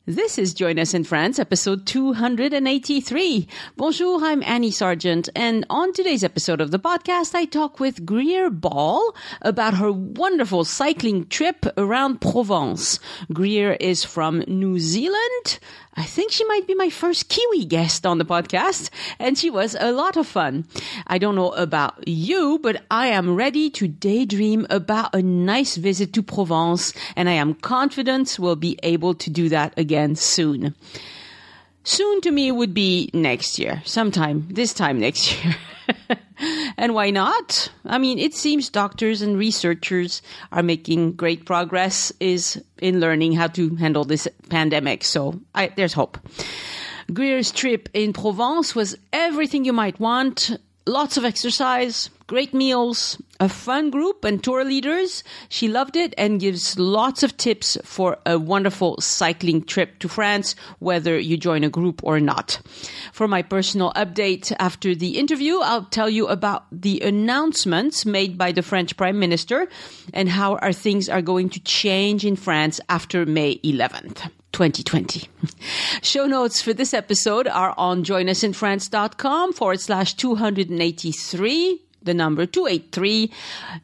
This is Join Us in France, episode 283. Bonjour, I'm Annie Sargent, and on today's episode of the podcast, I talk with Greer Ball about her wonderful cycling trip around Provence. Greer is from New Zealand. I think she might be my first Kiwi guest on the podcast, and she was a lot of fun. I don't know about you, but I am ready to daydream about a nice visit to Provence, and I am confident we'll be able to do that again soon. Soon to me would be next year, sometime this time next year. And why not? I mean, it seems doctors and researchers are making great progress in learning how to handle this pandemic. So there's hope. Greer's trip in Provence was everything you might want. Lots of exercise, great meals, a fun group and tour leaders. She loved it and gives lots of tips for a wonderful cycling trip to France, whether you join a group or not. For my personal update after the interview, I'll tell you about the announcements made by the French Prime Minister and how our things are going to change in France after May 11th. 2020. Show notes for this episode are on joinusinfrance.com/283, the number 283.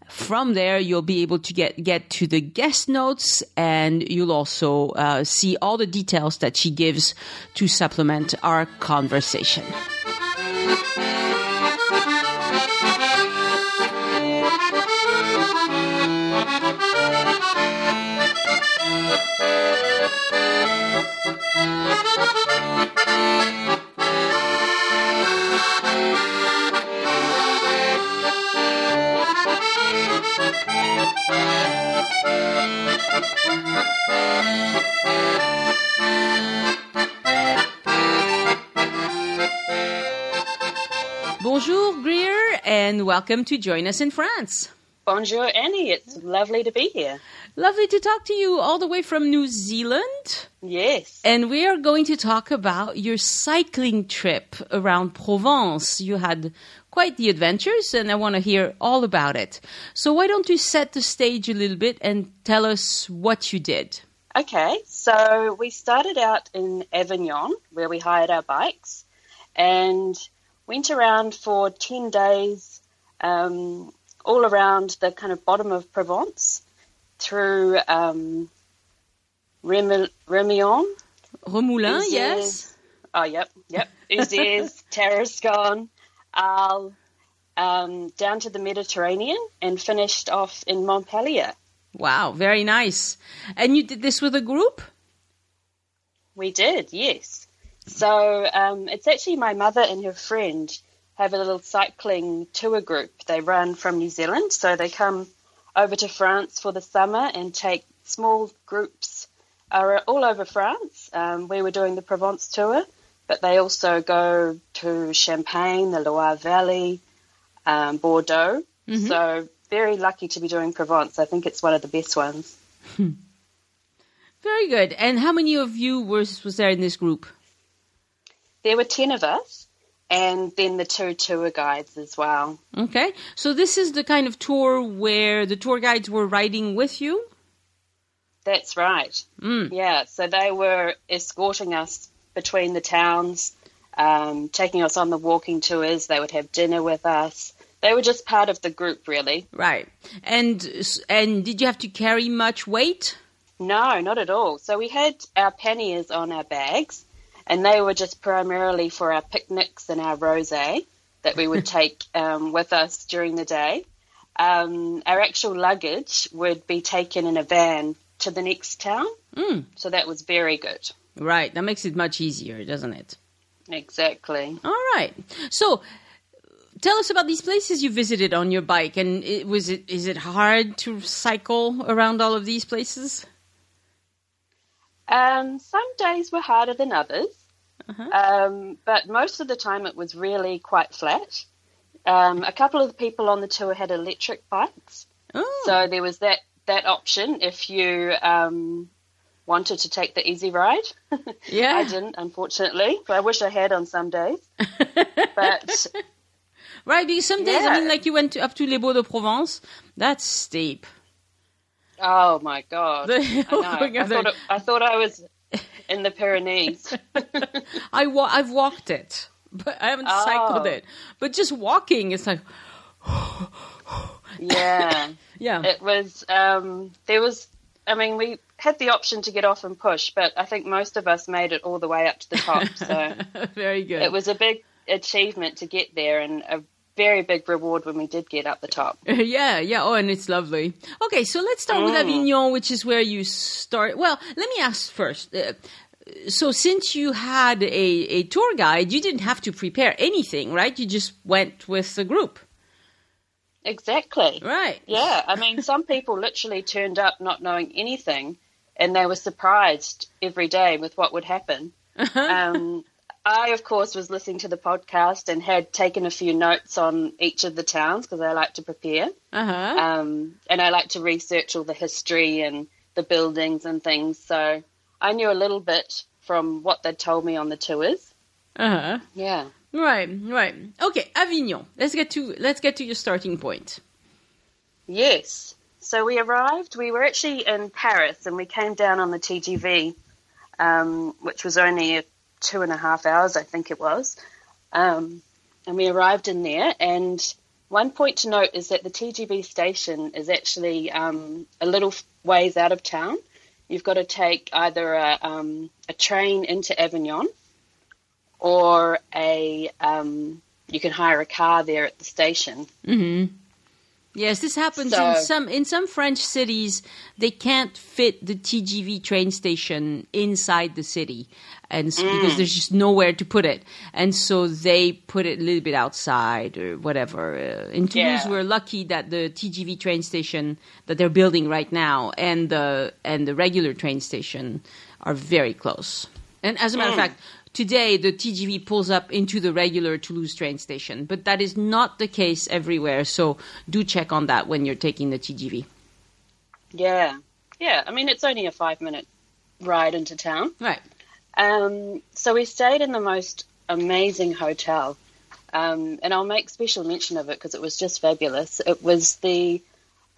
From there, you'll be able to get to the guest notes, and you'll also see all the details that she gives to supplement our conversation. Bonjour, Greer, and welcome to Join Us in France. Bonjour, Annie. It's lovely to be here. Lovely to talk to you all the way from New Zealand. Yes. And we are going to talk about your cycling trip around Provence. You had quite the adventures, and I want to hear all about it. So why don't you set the stage a little bit and tell us what you did? Okay, so we started out in Avignon, where we hired our bikes, and went around for 10 days, all around the kind of bottom of Provence, through Remoulins. Remoulins, Uzès, yes. Oh, yep. Uzès, Tarascon, Arles, down to the Mediterranean, and finished off in Montpellier. Wow, very nice. And you did this with a group? We did, yes. So it's actually my mother and her friend have a little cycling tour group. They run from New Zealand, so they come over to France for the summer and take small groups all over France. We were doing the Provence tour, but they also go to Champagne, the Loire Valley, Bordeaux. Mm-hmm. So very lucky to be doing Provence. I think it's one of the best ones. Very good. And how many of you was there in this group? There were 10 of us, and then the 2 tour guides as well. Okay. So this is the kind of tour where the tour guides were riding with you? That's right. Yeah, so they were escorting us between the towns, taking us on the walking tours. They would have dinner with us. They were just part of the group, really. Right. And did you have to carry much weight? No, not at all. So we had our panniers on our bags, and they were just primarily for our picnics and our rosé that we would take with us during the day. Our actual luggage would be taken in a van to the next town. So that was very good. Right. That makes it much easier, doesn't it? Exactly. All right. So tell us about these places you visited on your bike. And is it hard to cycle around all of these places? Some days were harder than others. But most of the time it was really quite flat. A couple of the people on the tour had electric bikes. Oh. So there was that option if you wanted to take the easy ride. Yeah. I didn't, unfortunately. But I wish I had on some days. But right, because some days, I mean, like you went up to Les Baux de Provence, that's steep. Oh my God! I thought I was in the Pyrenees. I've walked it, but I haven't cycled it. But just walking, it's like... Yeah. Yeah. It was, we had the option to get off and push, but I think most of us made it all the way up to the top. So very good. It was a big achievement to get there and a very big reward when we did get up the top. Yeah. Oh, and it's lovely. Okay, so let's start with Avignon, which is where you start. Well, let me ask first. So since you had a tour guide, you didn't have to prepare anything, right? You just went with the group. Exactly. Right. Yeah. Some people literally turned up not knowing anything, and they were surprised every day with what would happen. I, of course, was listening to the podcast and had taken a few notes on each of the towns because I like to prepare. And I like to research all the history and the buildings and things. So I knew a little bit from what they'd told me on the tours. Yeah. Right. Okay, Avignon. Let's get to your starting point. Yes. So we arrived. We were actually in Paris, and we came down on the TGV, which was only 2.5 hours, I think it was. And we arrived in there. And one point to note is that the TGV station is actually a little ways out of town. You've got to take either a train into Avignon, or you can hire a car there at the station. Mm-hmm. Yes, this happens in some French cities. They can't fit the TGV train station inside the city, and because there's just nowhere to put it, and so they put it a little bit outside or whatever. In Toulouse, we're lucky that the TGV train station that they're building right now and the regular train station are very close. And as a matter of fact, today, the TGV pulls up into the regular Toulouse train station, but that is not the case everywhere, so do check on that when you're taking the TGV. Yeah. It's only a 5-minute ride into town. Right. So we stayed in the most amazing hotel, and I'll make special mention of it because it was just fabulous. It was and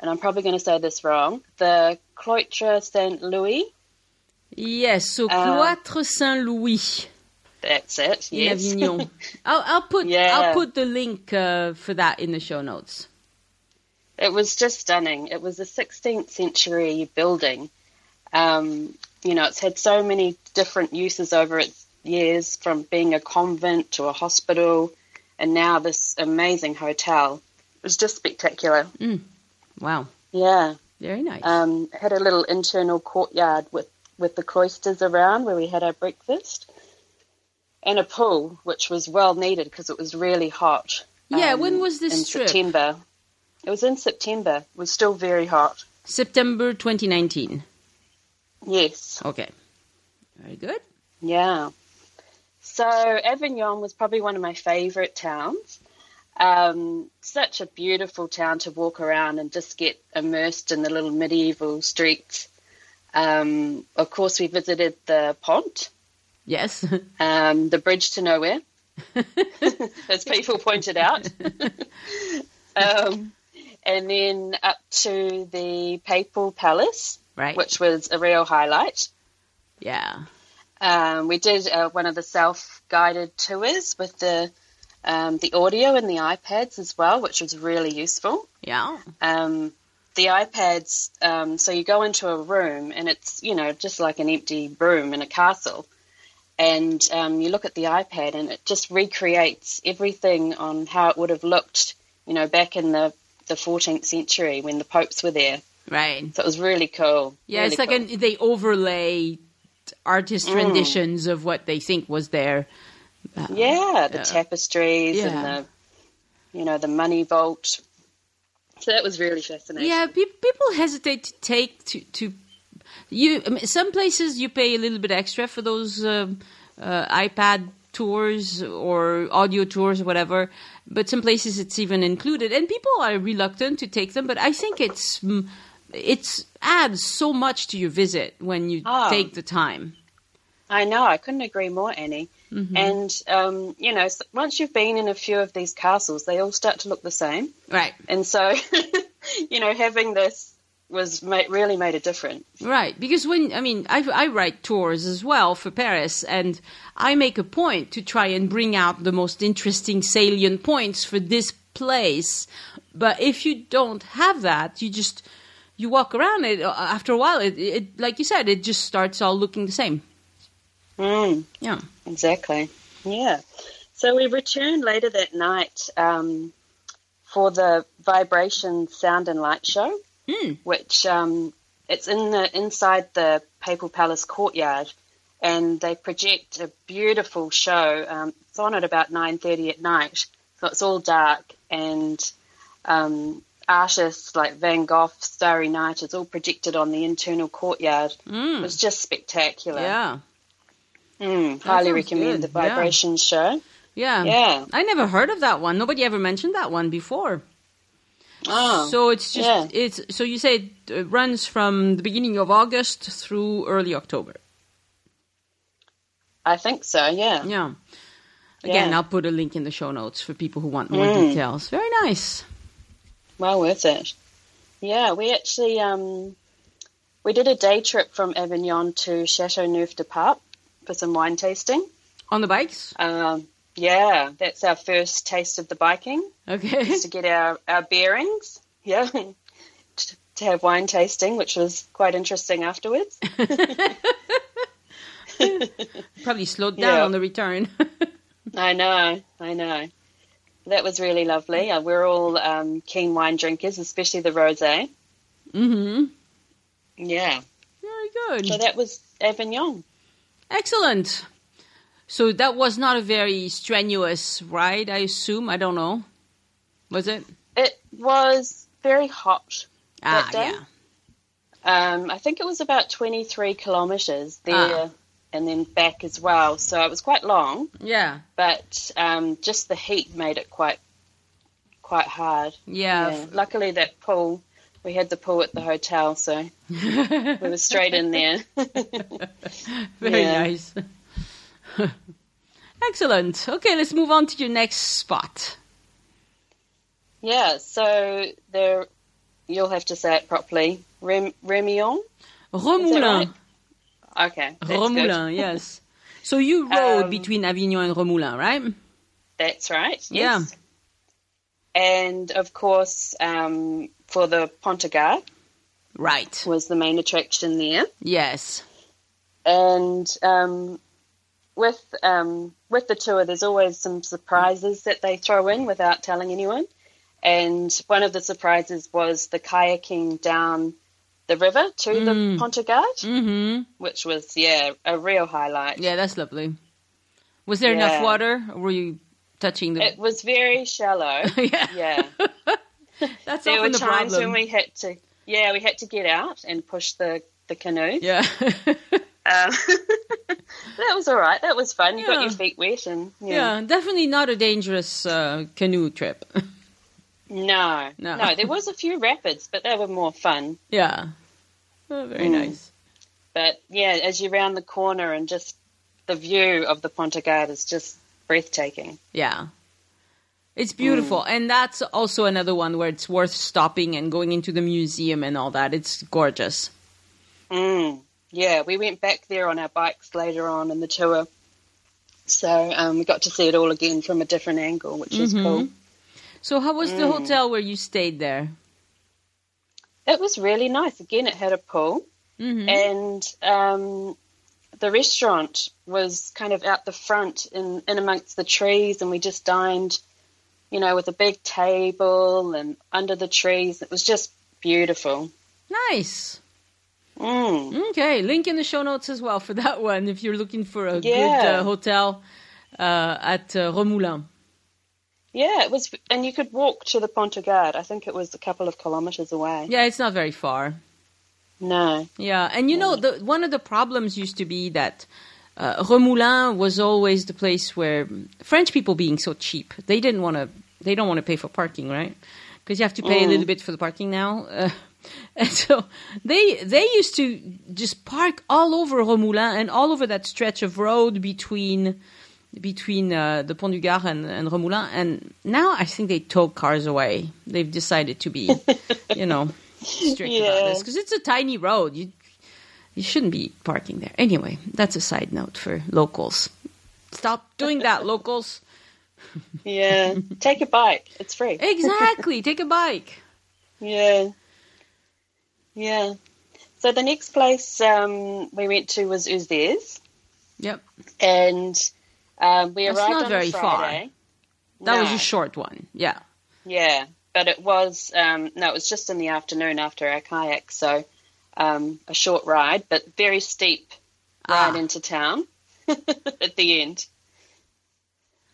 I'm probably going to say this wrong, the Cloître Saint-Louis. Yes, so Cloître Saint-Louis. That's it. Yes. In Avignon. I'll put the link for that in the show notes. It was just stunning. It was a 16th century building. It's had so many different uses over its years, from being a convent to a hospital, and now this amazing hotel. It was just spectacular. Wow. Yeah. Very nice. It had a little internal courtyard with the cloisters around where we had our breakfast. And a pool, which was well needed because it was really hot. Yeah, when was this trip? In September. It was in September. It was still very hot. September 2019. Yes. Okay. Very good. Yeah. So Avignon was probably one of my favourite towns. Such a beautiful town to walk around and just get immersed in the little medieval streets. Of course, we visited the Pont. Yes. The bridge to nowhere, as people pointed out. And then up to the Papal Palace, right, which was a real highlight. Yeah. We did one of the self-guided tours with the audio and the iPads as well, which was really useful. Yeah. The iPads, so you go into a room and it's, just like an empty room in a castle. And you look at the iPad and it just recreates everything on how it would have looked, back in the 14th century when the popes were there. Right. So it was really cool. Yeah, really it's like they overlay artist renditions of what they think was there. The tapestries and the money vault. So that was really fascinating. Yeah, people hesitate to take to some places you pay a little bit extra for those iPad tours or audio tours or whatever, but some places it's even included, and people are reluctant to take them. But I think it's adds so much to your visit when you take the time. I know, I couldn't agree more, Annie. Mm-hmm. And once you've been in a few of these castles, they all start to look the same, right? And so, having this really made a difference. Right, because I write tours as well for Paris, and I make a point to try and bring out the most interesting salient points for this place. But if you don't have that, you walk around it. After a while, it like you said, it just starts all looking the same. Yeah, exactly. Yeah. So we returned later that night for the Vibration Sound and Light Show, which it's inside the Papal Palace courtyard, and they project a beautiful show. It's on at about 9:30 at night, so it's all dark, and artists like Van Gogh, Starry Night, it's all projected on the internal courtyard. It was just spectacular. Yeah. Highly recommend the Vibration show. Yeah. Yeah. I never heard of that one. Nobody ever mentioned that one before. Oh. So it's just so you say it runs from the beginning of August through early October. I think so, yeah. Yeah. Again, I'll put a link in the show notes for people who want more details. Very nice. Well worth it. Yeah, we actually we did a day trip from Avignon to Châteauneuf-du-Pape for some wine tasting. On the bikes? Yeah, that's our first taste of the biking. Okay. Just to get our bearings. Yeah. To have wine tasting, which was quite interesting afterwards. Probably slowed down on the return. I know. That was really lovely. We're all keen wine drinkers, especially the rosé. Mm-hmm. Yeah. Very good. So that was Avignon. Excellent. So that was not a very strenuous ride, I assume. I don't know. Was it? It was very hot that day. Yeah. I think it was about 23 kilometres there and then back as well. So it was quite long. Yeah. But just the heat made it quite hard. Yeah. Luckily that pool, we had the pool at the hotel, so we were straight in there. Very nice. Excellent. Okay, let's move on to your next spot. Yeah, so there, you'll have to say it properly. Remoulins? Remoulins. Right? Okay. Remoulins, yes. So you rode between Avignon and Remoulins, right? That's right, yes. Yeah. And, of course, for the Pont du Gard. Right. Was the main attraction there. Yes. And with the tour, there's always some surprises that they throw in without telling anyone. And one of the surprises was the kayaking down the river to the Pont du Gard, which was, a real highlight. Yeah, that's lovely. Was there enough water, or were you touching the... It was very shallow. Yeah. That's there often were the times problem. when we had to get out and push the canoe. Yeah. That was all right. That was fun. You got your feet wet. And definitely not a dangerous canoe trip. No. There was a few rapids, but they were more fun. Yeah. Oh, very nice. But, as you round the corner and just the view of the Pont du Gard is just breathtaking. Yeah. It's beautiful. And that's also another one where it's worth stopping and going into the museum and all that. It's gorgeous. Yeah, we went back there on our bikes later on in the tour. So we got to see it all again from a different angle, which was cool. So how was the hotel where you stayed there? It was really nice. Again, it had a pool. And the restaurant was kind of out the front in amongst the trees, and we just dined, with a big table and under the trees. It was just beautiful. Nice. Okay, link in the show notes as well for that one if you're looking for a good hotel at Remoulins. Yeah, it was, and you could walk to the Pont du Gard. I think it was a couple of kilometres away. Yeah, it's not very far. No. Yeah, and one of the problems used to be that Remoulins was always the place where French people, being so cheap, they don't want to pay for parking, right? Because you have to pay a little bit for the parking now. And so they used to just park all over Remoulins and all over that stretch of road between the Pont du Gard and Remoulins. And now I think they tow cars away. They've decided to be, strict about this because it's a tiny road. You shouldn't be parking there. Anyway, that's a side note for locals. Stop doing that, locals. Yeah, take a bike. It's free. Exactly, take a bike. Yeah. So the next place we went to was Uzès. Yep. And we arrived not on very Friday. Far. That was a short one. Yeah. Yeah, but it was it was just in the afternoon after our kayak, so a short ride, but very steep ride into town at the end.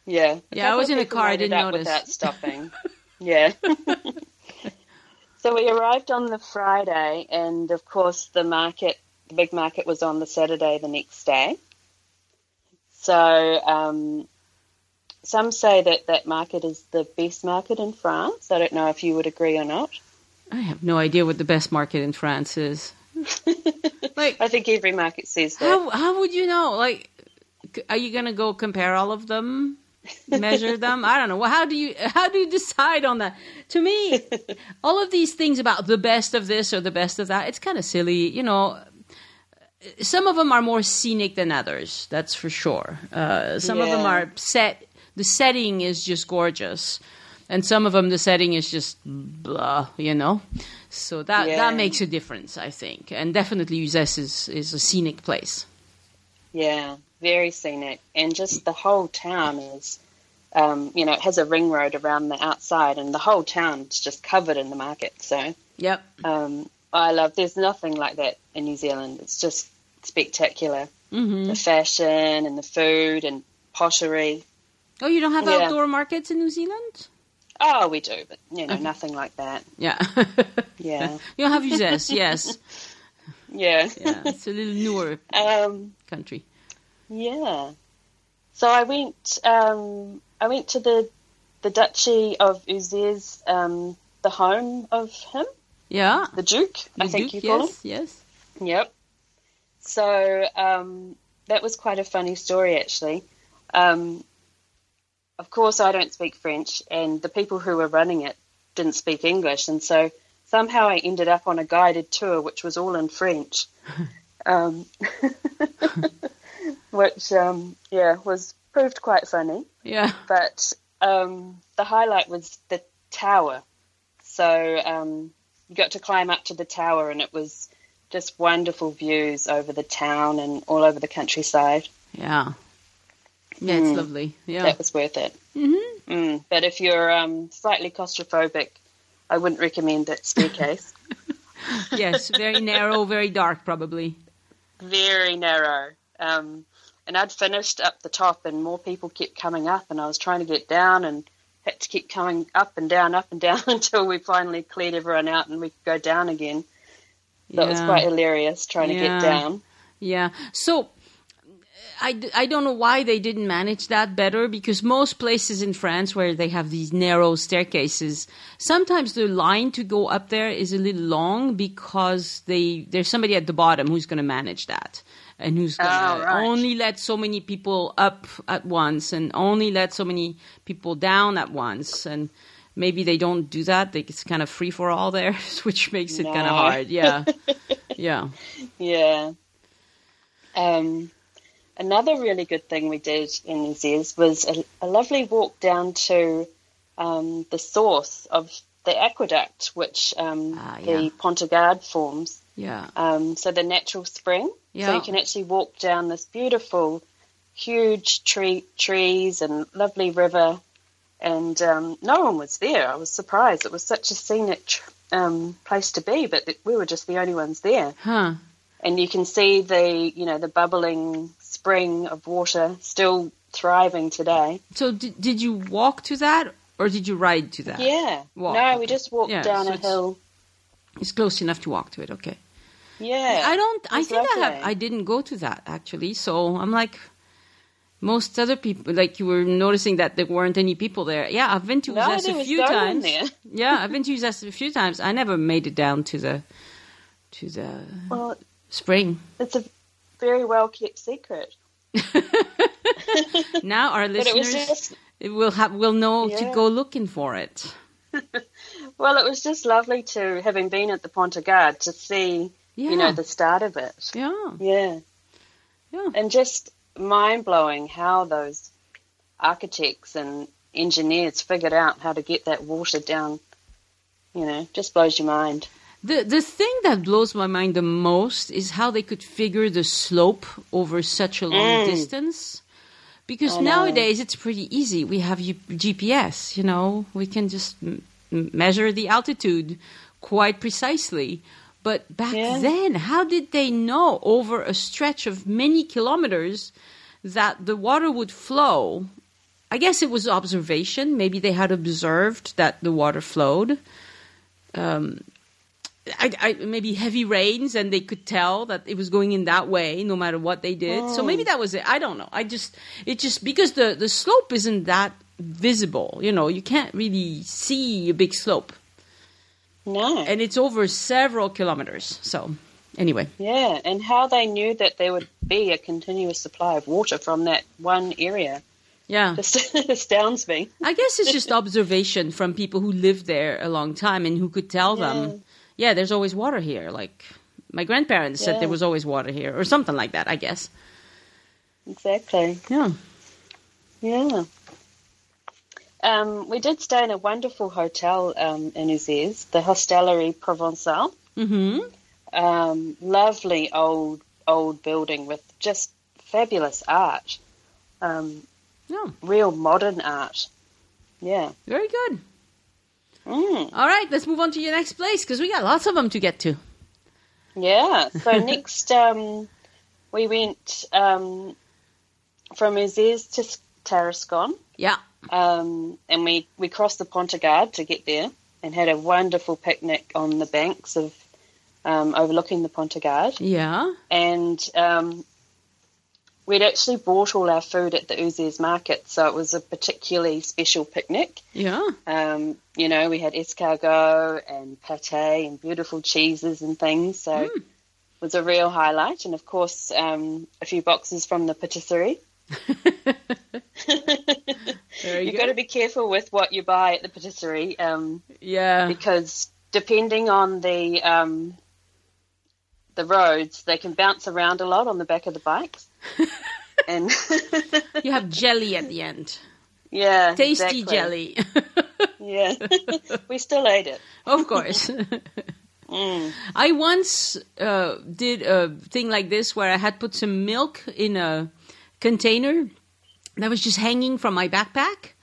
Yeah. Yeah, I was in a car. I didn't notice. Without stopping. Yeah. So we arrived on the Friday, and of course the big market was on the Saturday the next day. So some say that market is the best market in France. I don't know if you would agree or not. I have no idea what the best market in France is. I think every market says that. How would you know? Like, are you going to go compare all of them? Measure them? I don't know. Well, how do you decide on that? To me, all of these things about the best of this or the best of that, it's kind of silly. You know, some of them are more scenic than others. That's for sure. Some of them are set. The setting is just gorgeous. And some of them, the setting is just blah, you know. So that makes a difference, I think. And definitely Uzès is a scenic place. Yeah. Very scenic, and just the whole town is, it has a ring road around the outside, and the whole town's just covered in the market. So, yep. There's nothing like that in New Zealand. It's just spectacular. Mm-hmm. The fashion and the food and pottery. Oh, you don't have outdoor markets in New Zealand? Oh, we do, but, nothing like that. Yeah. Yeah. You don't have Uzès, yes. Yeah. Yeah, it's a little newer country. Yeah. So I went to the Duchy of Uzès, the home of him. Yeah. The Duke, I think you call him. Yes. Yep. So that was quite a funny story, actually. Of course, I don't speak French, and the people who were running it didn't speak English, and so somehow I ended up on a guided tour, which was all in French. Which, was proved quite funny. Yeah. But the highlight was the tower. So you got to climb up to the tower, and it was just wonderful views over the town and all over the countryside. Yeah. Yeah, it's lovely. Yeah. That was worth it. Mm-hmm. But if you're slightly claustrophobic, I wouldn't recommend that staircase. Yes, very narrow, very dark, probably. Very narrow. And I'd finished up the top, and more people kept coming up, and I was trying to get down and had to keep coming up and down until we finally cleared everyone out and we could go down again. So it was quite hilarious trying to get down. Yeah. So I don't know why they didn't manage that better, because most places in France where they have these narrow staircases, sometimes the line to go up there is a little long because there's somebody at the bottom who's going to manage that. And who's going to only let so many people up at once and only let so many people down at once. And maybe they don't do that. It's kind of free for all there, which makes it kind of hard. Yeah. Yeah. Yeah. Another really good thing we did in Uzès was a lovely walk down to the source of the aqueduct, which the Pont du Gard forms. Yeah. So the natural spring. Yeah. So you can actually walk down this beautiful, huge trees and lovely river. And no one was there. I was surprised. It was such a scenic place to be, but we were just the only ones there. Huh. And you can see the bubbling spring of water still thriving today. So did you walk to that, or did you ride to that? Yeah. No, we just walked down a hill. It's close enough to walk to it. Okay. Yeah. I didn't go to that actually. So I'm like most other people, like you were noticing that there weren't any people there. Yeah, I've been to Uzès a few times. Yeah, I've been to Uzès a few times. I never made it down to the spring. It's a very well kept secret. Now our listeners will know to go looking for it. Well, it was just lovely to, having been at the Pont du Gard, to see, the start of it. Yeah. Yeah. Yeah. And just mind-blowing how those architects and engineers figured out how to get that water down, just blows your mind. The thing that blows my mind the most is how they could figure the slope over such a long distance. Because nowadays it's pretty easy. We have GPS, we can just measure the altitude quite precisely. But back then, how did they know over a stretch of many kilometers that the water would flow? I guess it was observation. Maybe they had observed that the water flowed. Maybe heavy rains, and they could tell that it was going in that way no matter what they did. So maybe that was it. I don't know. It just because the slope isn't that visible. You can't really see a big slope. No. And it's over several kilometers. So anyway. Yeah, and how they knew that there would be a continuous supply of water from that one area. Yeah. Just astounds me. I guess it's just observation from people who lived there a long time and who could tell them, there's always water here. Like my grandparents said there was always water here or something like that, I guess. Exactly. Yeah. Yeah. We did stay in a wonderful hotel in Uzès, the Hostellerie Provençale. Mm-hmm. Lovely old building with just fabulous art. Real modern art. Yeah. Very good. All right, let's move on to your next place because we got lots of them to get to. Yeah. So next we went from Uzès to Tarascon. Yeah. And we crossed the Pont du Gard to get there and had a wonderful picnic on the banks of overlooking the Pont du Gard. Yeah. And we'd actually bought all our food at the Uzès market, so it was a particularly special picnic. Yeah. We had escargot and pâté and beautiful cheeses and things, so it was a real highlight. And, of course, a few boxes from the patisserie. You've got to be careful with what you buy at the patisserie. Because depending on the roads, they can bounce around a lot on the back of the bikes. And you have jelly at the end. Yeah, tasty jelly. Yeah, we still ate it. Of course. I once did a thing like this where I had put some milk in a container that was just hanging from my backpack.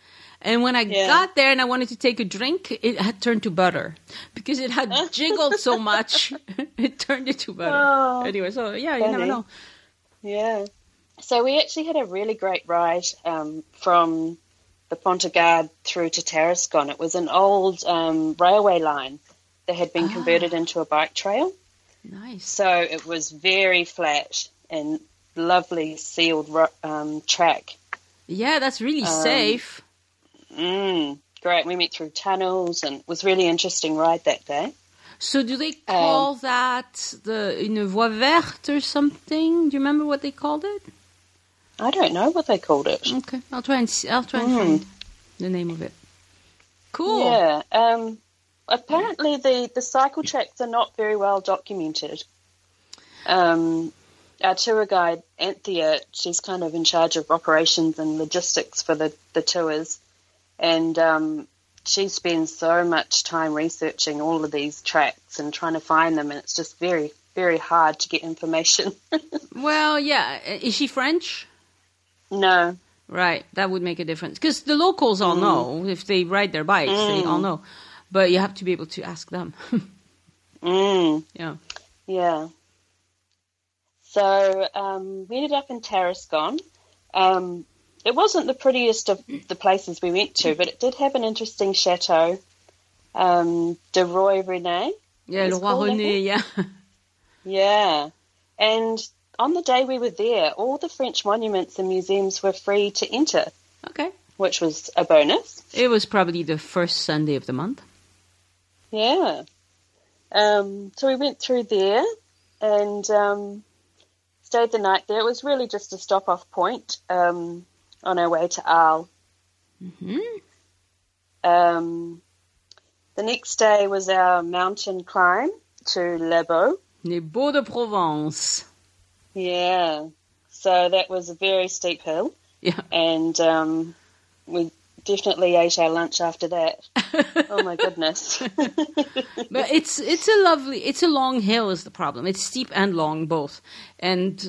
And when I got there and I wanted to take a drink, it had turned to butter because it had jiggled so much. It turned into butter. Oh, anyway, so you never know. Yeah. So we actually had a really great ride from the Pont du Gard through to Tarascon. It was an old railway line that had been converted into a bike trail. Nice. So it was very flat and lovely sealed track. Yeah, that's really safe. Great. We went through tunnels and it was really interesting ride that day. So do they call that une voie verte or something? Do you remember what they called it? I don't know what they called it. Okay, I'll try and find the name of it. Cool. Yeah. Apparently the cycle tracks are not very well documented. Our tour guide, Anthea, she's kind of in charge of operations and logistics for the tours. And she spends so much time researching all of these tracks and trying to find them, and it's just very, very hard to get information. Well, yeah. Is she French? No. Right. That would make a difference. Because the locals all know. If they ride their bikes, they all know. But you have to be able to ask them. Yeah. Yeah. So we ended up in Tarascon. It wasn't the prettiest of the places we went to, but it did have an interesting chateau, de Roi René. Yeah, Le Roi René, yeah. Yeah. And on the day we were there, all the French monuments and museums were free to enter. Okay. Which was a bonus. It was probably the first Sunday of the month. Yeah. So we went through there and stayed the night there. It was really just a stop-off point on our way to Arles. Mm-hmm. The next day was our mountain climb to Les Baux. Les Baux de Provence. Yeah. So that was a very steep hill. Yeah. And we definitely ate our lunch after that. Oh my goodness. But it's a long hill is the problem. It's steep and long both. And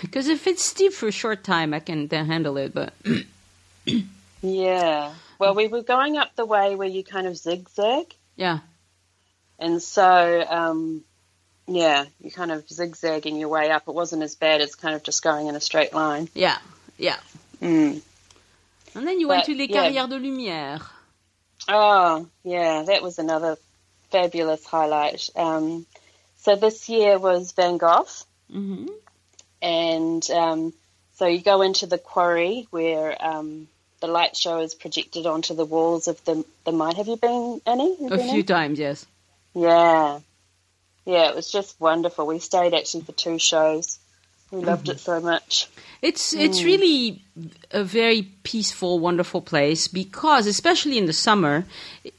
because if it's steep for a short time, I can then handle it, but yeah. Well, we were going up the way where you kind of zigzag. Yeah. And so you kind of zigzagging your way up. It wasn't as bad as kind of just going in a straight line. Yeah. Yeah. Mm. And then you went to Les Carrières de Lumière. Oh, yeah, that was another fabulous highlight. So this year was Van Gogh. Mm-hmm. And so you go into the quarry where the light show is projected onto the walls of the mine. Have you been, Annie? A few times, yes. Yeah. Yeah, it was just wonderful. We stayed actually for 2 shows. We loved it so much. It's really a very peaceful, wonderful place because, especially in the summer,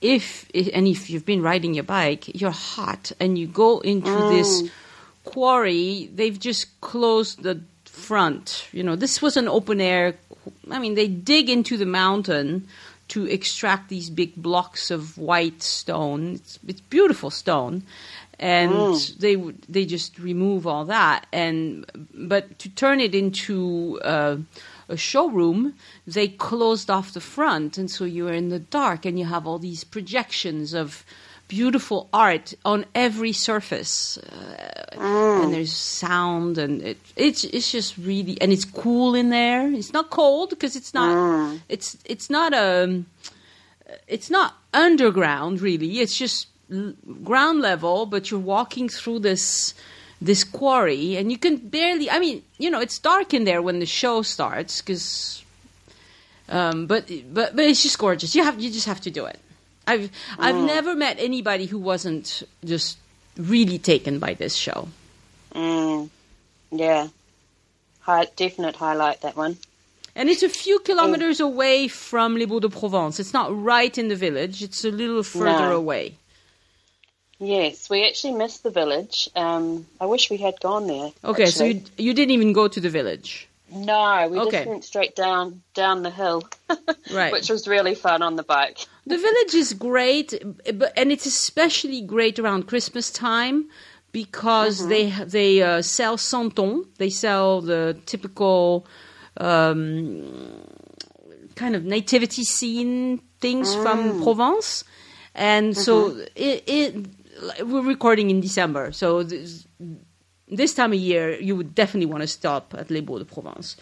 if you've been riding your bike, you're hot and you go into this quarry. They've just closed the front. You know, this was an open air. I mean, they dig into the mountain to extract these big blocks of white stone. It's beautiful stone. And they just remove all that, but to turn it into a showroom, they closed off the front, and so you're in the dark, and you have all these projections of beautiful art on every surface, and there's sound, and it's just really, and it's cool in there. It's not cold because it's not it's not underground really. It's just ground level, but you're walking through this quarry, and you can barely. I mean, you know, it's dark in there when the show starts, because, but it's just gorgeous. You just have to do it. I've never met anybody who wasn't just really taken by this show. Yeah, definite highlight, that one. And it's a few kilometers away from Les Baux de Provence. It's not right in the village. It's a little further away. Yes, we actually missed the village. I wish we had gone there. Okay, actually. so you didn't even go to the village? No, we just went straight down the hill, right? Which was really fun on the bike. The village is great, and it's especially great around Christmas time because they sell Santon. They sell the typical kind of nativity scene things from Provence, and so we're recording in December, so this time of year you would definitely want to stop at Les Baux de Provence.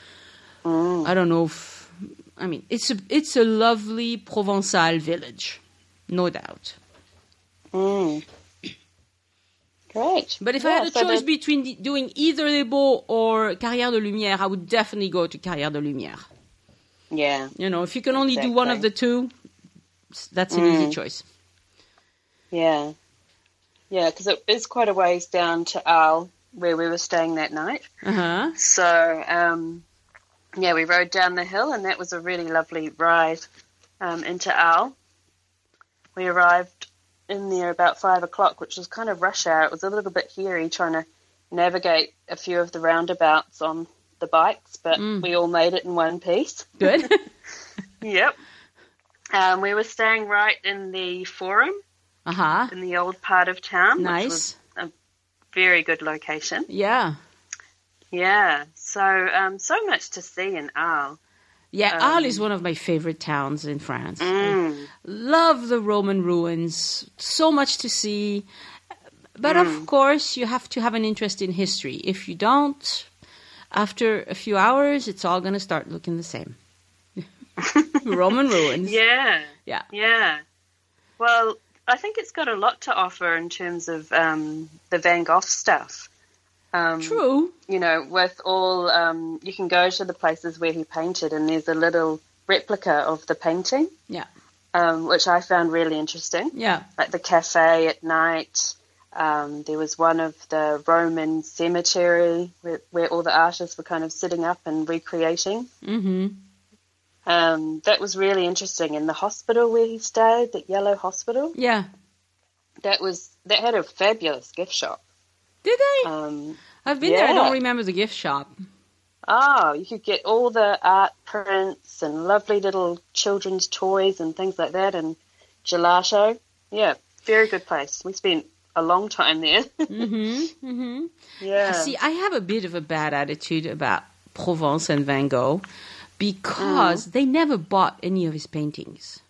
I don't know if, I mean, it's a lovely Provençal village, no doubt. Great. But if I had a choice between doing either Les Baux or Carrières de Lumière, I would definitely go to Carrières de Lumière. Yeah. You know, if you can only do one of the two, that's an easy choice. Yeah. Yeah, because it is quite a ways down to Arles, where we were staying that night. So, we rode down the hill, and that was a really lovely ride into Arles. We arrived in there about 5 o'clock, which was kind of rush hour. It was a little bit hairy trying to navigate a few of the roundabouts on the bikes, but we all made it in one piece. Good. Yep. We were staying right in the Forum, in the old part of town. Nice. Which was a very good location. Yeah. Yeah. So, so much to see in Arles. Yeah, Arles is one of my favorite towns in France. I love the Roman ruins. So much to see. But of course, you have to have an interest in history. If you don't, after a few hours, it's all going to start looking the same. Roman ruins. Yeah. Yeah. Yeah. Well, I think it's got a lot to offer in terms of the Van Gogh stuff. True. You know, with all, you can go to the places where he painted, and there's a little replica of the painting. Yeah. Which I found really interesting. Yeah. Like the cafe at night. There was one of the Roman cemetery where all the artists were kind of sitting up and recreating. That was really interesting. In the hospital where he stayed, the Yellow Hospital, Yeah. that had a fabulous gift shop. Did they? I've been there. I don't remember the gift shop. Oh, you could get all the art prints and lovely little children's toys and things like that, and gelato. Yeah, very good place. We spent a long time there. Yeah. See, I have a bit of a bad attitude about Provence and Van Gogh because they never bought any of his paintings.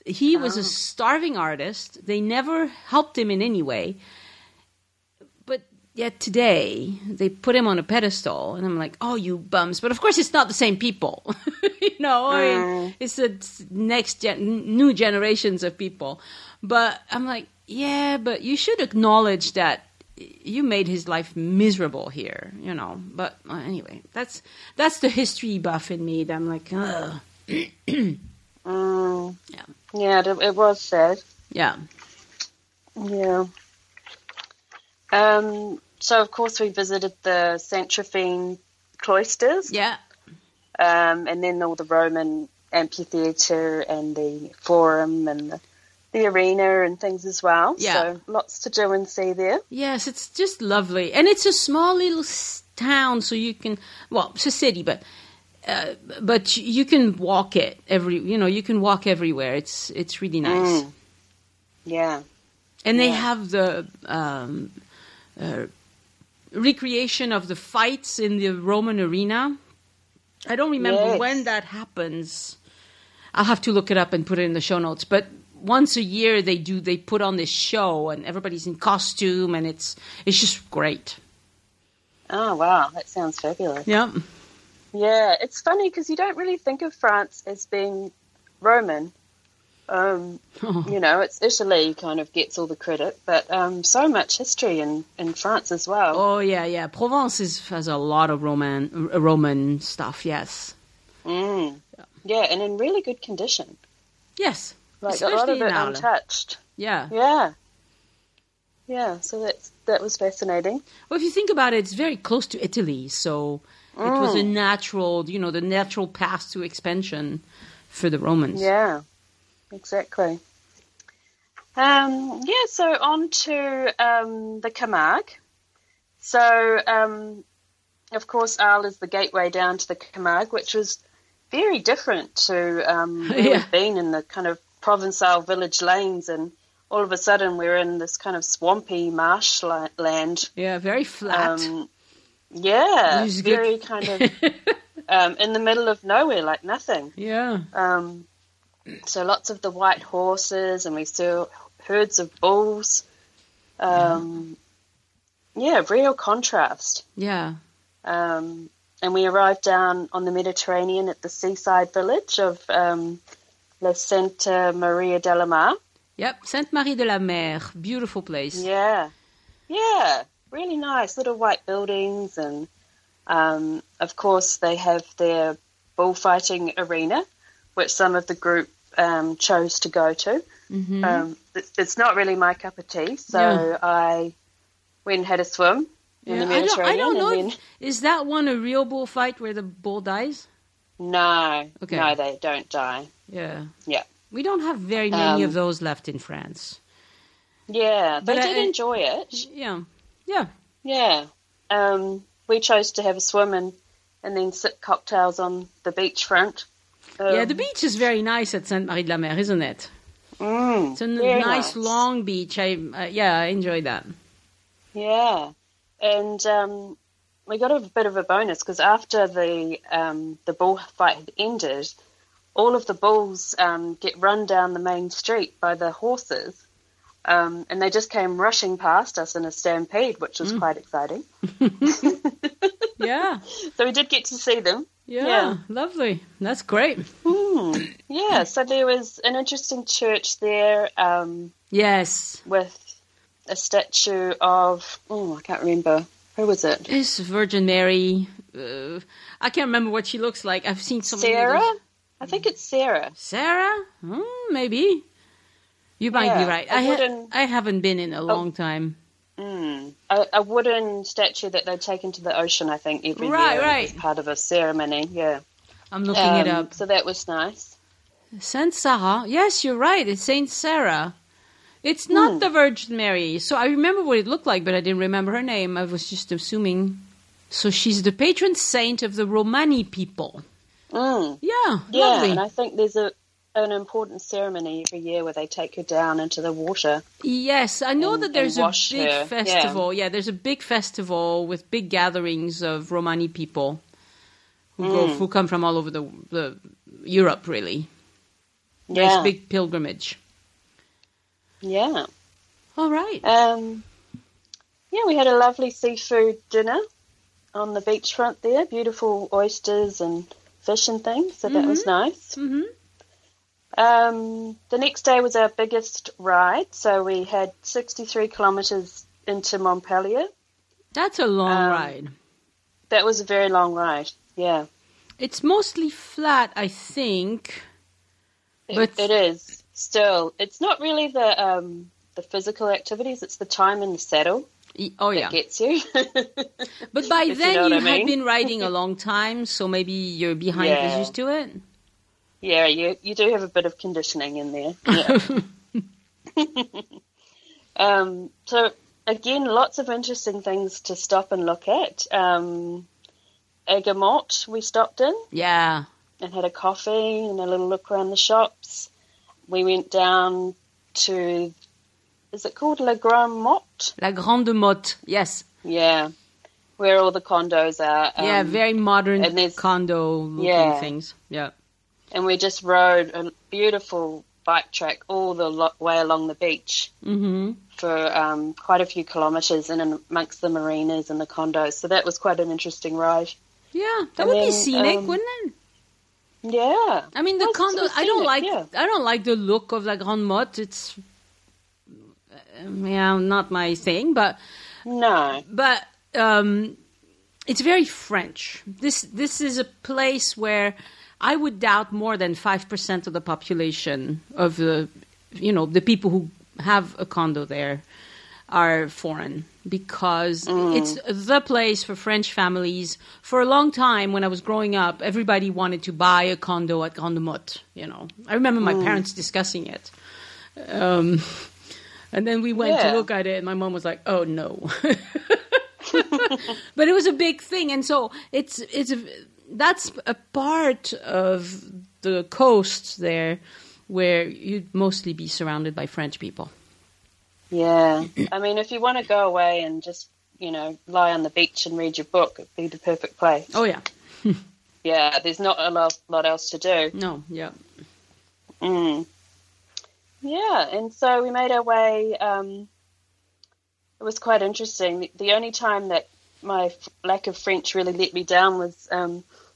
He was a starving artist. They never helped him in any way. But yet today, they put him on a pedestal, and I'm like, oh, you bums. But of course, it's not the same people. I mean, it's the new generations of people. But I'm like, yeah, but you should acknowledge that you made his life miserable here, But anyway, that's the history buff in me that I'm like, ugh. Yeah, it was sad. Yeah. Yeah. So, of course, we visited the Saint-Trophine cloisters. Yeah. And then all the Roman amphitheatre and the forum and the arena and things as well. Yeah. So lots to do and see there. Yes, it's just lovely. And it's a small little town, so you can, well, it's a city, but you can walk it you can walk everywhere. It's really nice. Yeah. And they have the recreation of the fights in the Roman arena. I don't remember when that happens. I'll have to look it up and put it in the show notes. But once a year they put on this show and everybody's in costume and it's just great. Oh, wow. That sounds fabulous. Yeah. Yeah. It's funny because you don't really think of France as being Roman. It's Italy kind of gets all the credit, but so much history in France as well. Oh, yeah. Provence has a lot of Roman stuff, yes. Yeah, and in really good condition. Yes. Like especially a lot of it Arles. untouched. Yeah. Yeah. Yeah, so that was fascinating. Well, if you think about it, it's very close to Italy, so it was a natural, the natural path to expansion for the Romans. Yeah, exactly. So on to the Camargue. So, of course, Arles is the gateway down to the Camargue, which was very different to where we've been in the kind of Provençal village lanes, and all of a sudden we're in this kind of swampy marshland. Yeah, very flat. Very kind of in the middle of nowhere, like nothing. Yeah. So lots of the white horses, and we saw herds of bulls. Real contrast. Yeah. And we arrived down on the Mediterranean at the seaside village of La Saintes-Maries-de-la-Mer. Yep, Saintes-Maries-de-la-Mer. Beautiful place. Yeah. Yeah, really nice. Little white buildings. And, of course, they have their bullfighting arena, which some of the group chose to go to. Mm-hmm. It's not really my cup of tea, so I went and had a swim in the Mediterranean. I don't know. Is that one a real bullfight where the bull dies? No. Okay. No, they don't die. Yeah. Yeah. We don't have very many of those left in France. Yeah, but I did enjoy it. Yeah. Yeah. Yeah. We chose to have a swim and then sip cocktails on the beachfront. The beach is very nice at Saintes-Maries-de-la-Mer, isn't it? It's a nice long beach. I enjoyed that. Yeah. And we got a bit of a bonus because after the bullfight had ended, all of the bulls get run down the main street by the horses, and they just came rushing past us in a stampede, which was quite exciting. Yeah. So we did get to see them. Yeah, lovely. That's great. Yeah, so there was an interesting church there. Yes. With a statue of, I can't remember. Who was it? It's Virgin Mary. I can't remember what she looks like. I've seen some Sarah? I think it's Sarah. Sarah? Maybe. You might be right. I haven't been in a long time. A wooden statue that they take into the ocean, I think, every year. Right. As part of a ceremony, yeah. I'm looking it up. So that was nice. Saint Sarah. Yes, you're right. It's Saint Sarah. It's not the Virgin Mary. So I remember what it looked like, but I didn't remember her name. I was just assuming. So she's the patron saint of the Romani people. Yeah, lovely. And I think there's an important ceremony every year where they take her down into the water. Yes, I know that there's a big festival. Yeah. There's a big festival with big gatherings of Romani people who come from all over the Europe, really. Nice big pilgrimage. Yeah. All right. We had a lovely seafood dinner on the beachfront there. Beautiful oysters and fish and things. So that was nice. Mm-hmm. The next day was our biggest ride. So we had 63 kilometres into Montpellier. That's a long ride. That was a very long ride. Yeah. It's mostly flat, I think. But it is. Still, it's not really the physical activities, it's the time in the saddle that gets you. But by then you had been riding a long time, so maybe your behind was used to it? Yeah, you do have a bit of conditioning in there. Yeah. So, again, lots of interesting things to stop and look at. Aiguemont we stopped in. Yeah. And had a coffee and a little look around the shops. We went down to, is it called La Grande Motte? La Grande Motte, yes. Yeah, where all the condos are. Very modern condo-looking things. Yeah. And we just rode a beautiful bike track all the way along the beach for quite a few kilometres and amongst the marinas and the condos. So that was quite an interesting ride. Yeah, that would be scenic, wouldn't it? Yeah. I mean, the condos, I don't like the look of La Grande Motte. It's, not my thing, but... No. But it's very French. This is a place where I would doubt more than 5% of the population of the people who have a condo there are foreign, because it's the place for French families. For a long time, when I was growing up, everybody wanted to buy a condo at Grande Motte. I remember my parents discussing it. And then we went to look at it, and my mom was like, "Oh no!" But it was a big thing, and so that's a part of the coast there where you'd mostly be surrounded by French people. Yeah. I mean, if you want to go away and just, lie on the beach and read your book, it'd be the perfect place. Oh, yeah. Yeah, there's not a lot else to do. No, yeah. Yeah, and so we made our way. It was quite interesting. The only time that my lack of French really let me down was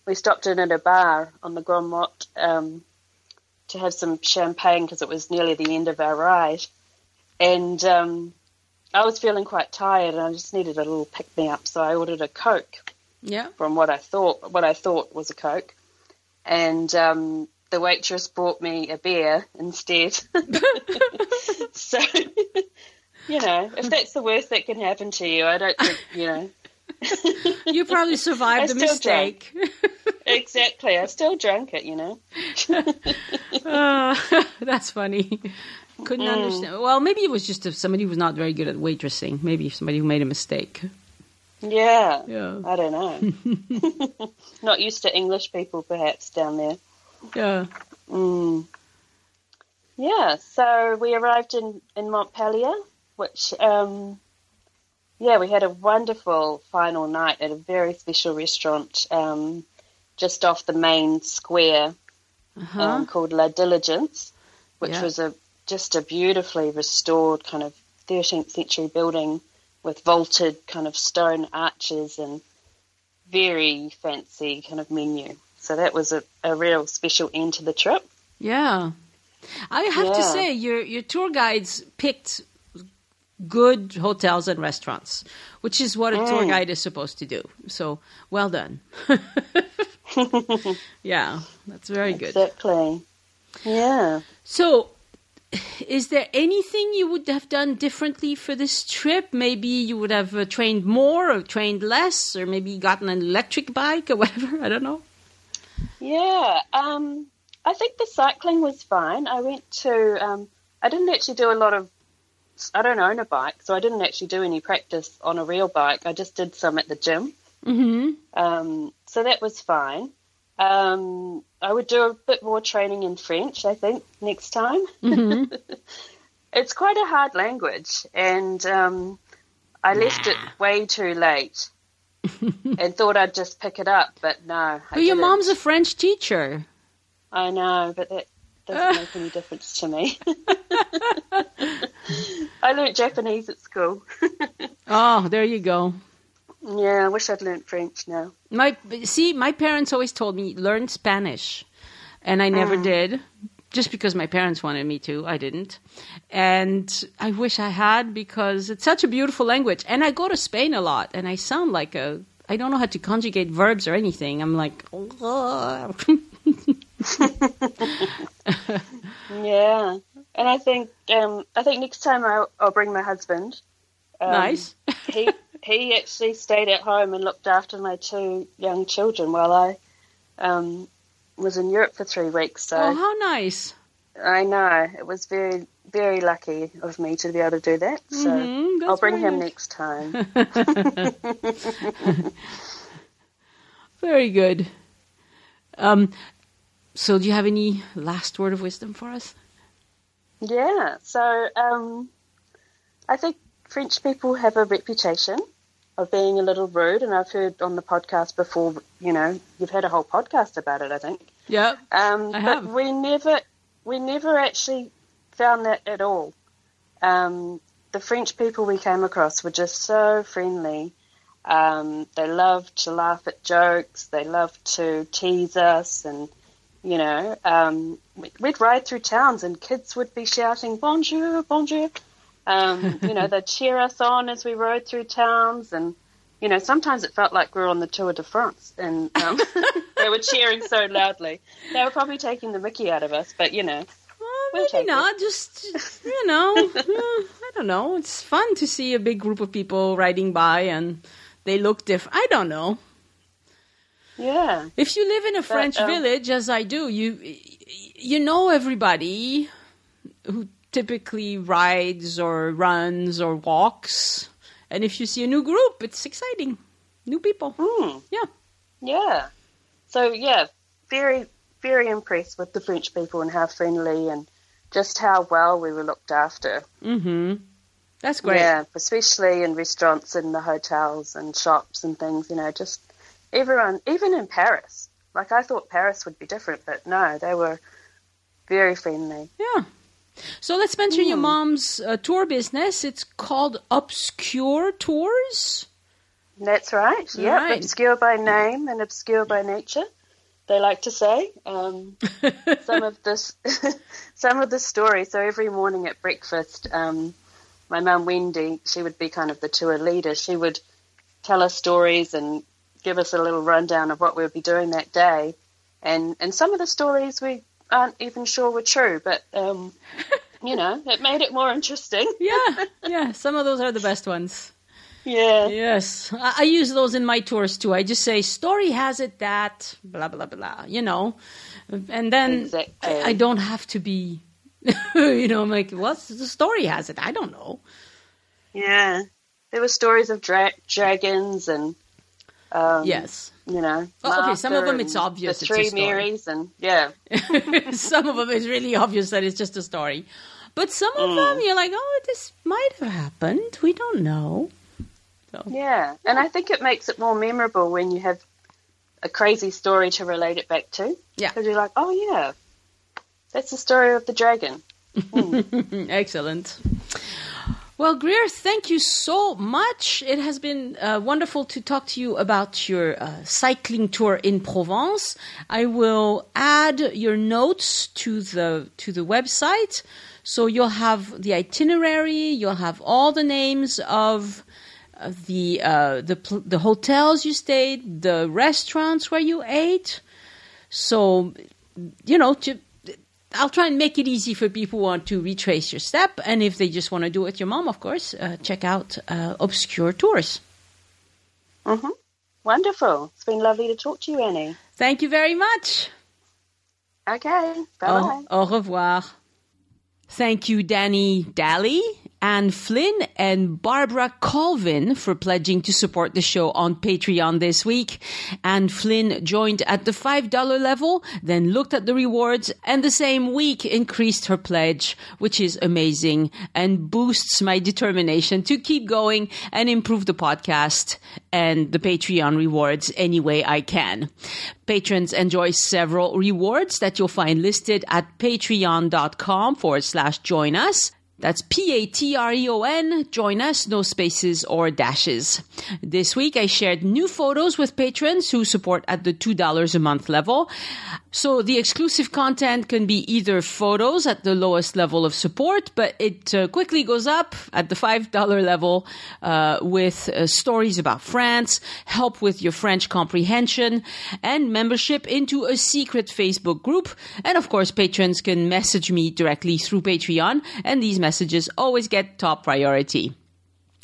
we stopped in at a bar on the Grand Motte to have some champagne because it was nearly the end of our ride. And I was feeling quite tired, and I just needed a little pick-me-up, so I ordered a Coke. Yeah. From what I thought was a Coke, and the waitress brought me a beer instead. So, if that's the worst that can happen to you, I don't think, You probably survived the mistake. Exactly. I still drank it, That's funny. Couldn't understand. Well, maybe it was just somebody who was not very good at waitressing. Maybe somebody who made a mistake. Yeah. I don't know. Not used to English people, perhaps, down there. Yeah. Yeah, so we arrived in Montpellier, which, we had a wonderful final night at a very special restaurant just off the main square called La Diligence, which was just a beautifully restored kind of 13th century building with vaulted kind of stone arches and very fancy kind of menu. So that was a real special end to the trip. Yeah. I have to say, your tour guides picked good hotels and restaurants, which is what a tour guide is supposed to do. So, well done. Yeah, that's very good. Exactly. Yeah. So, is there anything you would have done differently for this trip? Maybe you would have trained more or trained less, or maybe gotten an electric bike or whatever. I don't know. Yeah, I think the cycling was fine. I went to, I didn't actually do a lot of, I don't own a bike, so I didn't actually do any practice on a real bike. I just did some at the gym. Mm-hmm. So that was fine. I would do a bit more training in French, I think, next time. Mm-hmm. It's quite a hard language, and I left it way too late and thought I'd just pick it up, but no. But your mom's a French teacher. I know, but that doesn't make any difference to me. I learnt Japanese at school. Oh, there you go. Yeah, I wish I'd learnt French now. My parents always told me, learn Spanish. And I never did. Just because my parents wanted me to, I didn't. And I wish I had, because it's such a beautiful language. And I go to Spain a lot, and I sound like I don't know how to conjugate verbs or anything. I'm like, yeah. And I think next time I'll bring my husband. Nice. He actually stayed at home and looked after my 2 young children while I was in Europe for 3 weeks. So oh, how nice. I know. It was very, very lucky of me to be able to do that. So I'll bring him next time. Very good. So do you have any last word of wisdom for us? Yeah. So I think French people have a reputation of being a little rude, and I've heard on the podcast before, you've had a whole podcast about it, I think. Yeah, I have. But we never actually found that at all. The French people we came across were just so friendly. They loved to laugh at jokes. They loved to tease us, and we'd ride through towns and kids would be shouting bonjour, bonjour. They'd cheer us on as we rode through towns, and sometimes it felt like we were on the Tour de France, and they were cheering so loudly. They were probably taking the mickey out of us, but well, maybe not. Just I don't know. It's fun to see a big group of people riding by, and they look different. I don't know. Yeah. If you live in a French village, as I do, you know everybody who typically rides or runs or walks. And if you see a new group, it's exciting. New people. Yeah. Yeah. So, yeah, very, very impressed with the French people and how friendly and just how well we were looked after. Mm-hmm. That's great. Yeah, especially in restaurants and the hotels and shops and things, just everyone, even in Paris. Like, I thought Paris would be different, but no, they were very friendly. Yeah. So let's mention your mom's tour business. It's called Obscure Tours. That's right. Yeah, right. Obscure by name and obscure by nature, they like to say. Some of the stories. So every morning at breakfast, my mum Wendy, she would be kind of the tour leader. She would tell us stories and give us a little rundown of what we would be doing that day. And some of the stories we aren't even sure were true, but it made it more interesting. Yeah. Some of those are the best ones. Yeah. Yes. I use those in my tours too. I just say, story has it that, blah, blah, blah, and then exactly. I don't have to be, I'm like, what's the story has it? I don't know. Yeah. There were stories of dragons and, yes. Okay, some of them it's obvious the Three Marys, and some of them it's really obvious that it's just a story, but some of them you're like, oh, this might have happened, we don't know. So. Yeah, and I think it makes it more memorable when you have a crazy story to relate it back to. Yeah, because you're like, oh yeah, that's the story of the dragon. Excellent. Well, Greer, thank you so much. It has been wonderful to talk to you about your cycling tour in Provence. I will add your notes to the website, so you'll have the itinerary. You'll have all the names of the hotels you stayed, the restaurants where you ate. So, I'll try and make it easy for people who want to retrace your step. And if they just want to do it with your mom, of course, check out Obscure Tours. Mm-hmm. Wonderful. It's been lovely to talk to you, Annie. Thank you very much. Okay. Bye-bye. Au revoir. Thank you, Danny Daly, Anne Flynn, and Barbara Colvin for pledging to support the show on Patreon this week. Anne Flynn joined at the $5 level, then looked at the rewards, and the same week increased her pledge, which is amazing and boosts my determination to keep going and improve the podcast and the Patreon rewards any way I can. Patrons enjoy several rewards that you'll find listed at patreon.com/join us. That's Patreon, join us, no spaces or dashes. This week, I shared new photos with patrons who support at the $2 a month level. So the exclusive content can be either photos at the lowest level of support, but it quickly goes up at the $5 level with stories about France, help with your French comprehension, and membership into a secret Facebook group. And of course, patrons can message me directly through Patreon, and these messages always get top priority.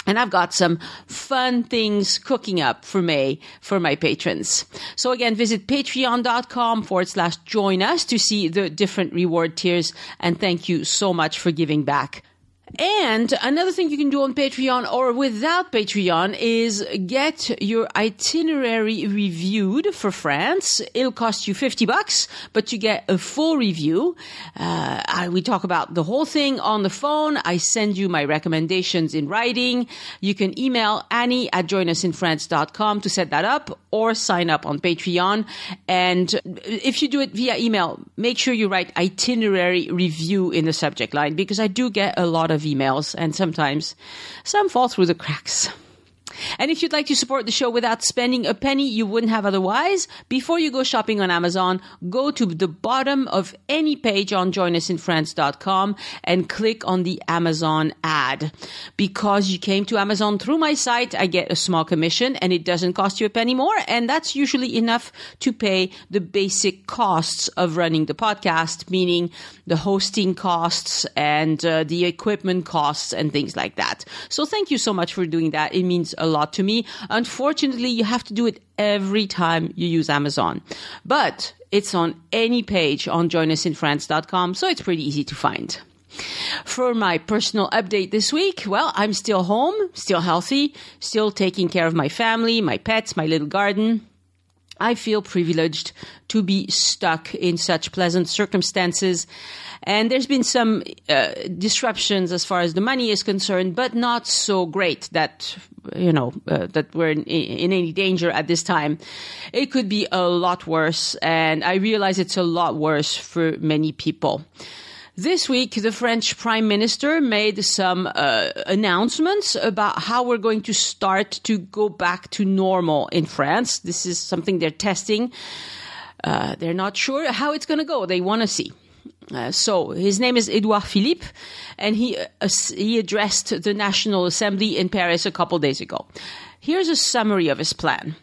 And I've got some fun things cooking up for May for my patrons. So again, visit patreon.com/join us to see the different reward tiers. And thank you so much for giving back. And another thing you can do on Patreon or without Patreon is get your itinerary reviewed for France. It'll cost you $50, but you get a full review. We talk about the whole thing on the phone. I send you my recommendations in writing. You can email Annie@joinusinfrance.com to set that up or sign up on Patreon. And if you do it via email, make sure you write itinerary review in the subject line, because I do get a lot of emails, and sometimes some fall through the cracks. And if you'd like to support the show without spending a penny you wouldn't have otherwise, before you go shopping on Amazon, go to the bottom of any page on joinusinfrance.com and click on the Amazon ad. Because you came to Amazon through my site, I get a small commission, and it doesn't cost you a penny more, and that's usually enough to pay the basic costs of running the podcast, meaning the hosting costs and the equipment costs and things like that. So thank you so much for doing that. It means a lot to me. Unfortunately, you have to do it every time you use Amazon. But it's on any page on joinusinfrance.com, so it's pretty easy to find. For my personal update this week, well, I'm still home, still healthy, still taking care of my family, my pets, my little garden. I feel privileged to be stuck in such pleasant circumstances. And there's been some disruptions as far as the money is concerned, but not so great that, that we're in any danger at this time. It could be a lot worse, and I realize it's a lot worse for many people. This week, the French Prime Minister made some announcements about how we're going to start to go back to normal in France. This is something they're testing. They're not sure how it's going to go. They want to see. So his name is Edouard Philippe, and he addressed the National Assembly in Paris a couple days ago. Here's a summary of his plan.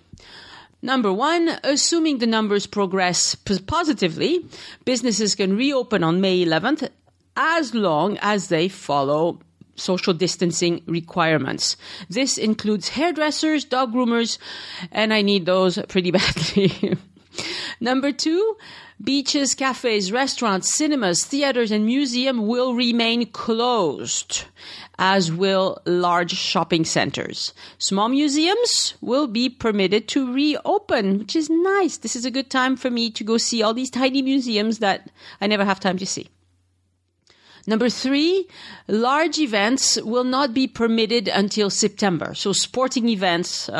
Number one, assuming the numbers progress positively, businesses can reopen on May 11th as long as they follow social distancing requirements. This includes hairdressers, dog groomers, and I need those pretty badly. Number two, beaches, cafes, restaurants, cinemas, theaters, and museums will remain closed, as will large shopping centers. Small museums will be permitted to reopen, which is nice. This is a good time for me to go see all these tiny museums that I never have time to see. Number three, large events will not be permitted until September. So sporting events,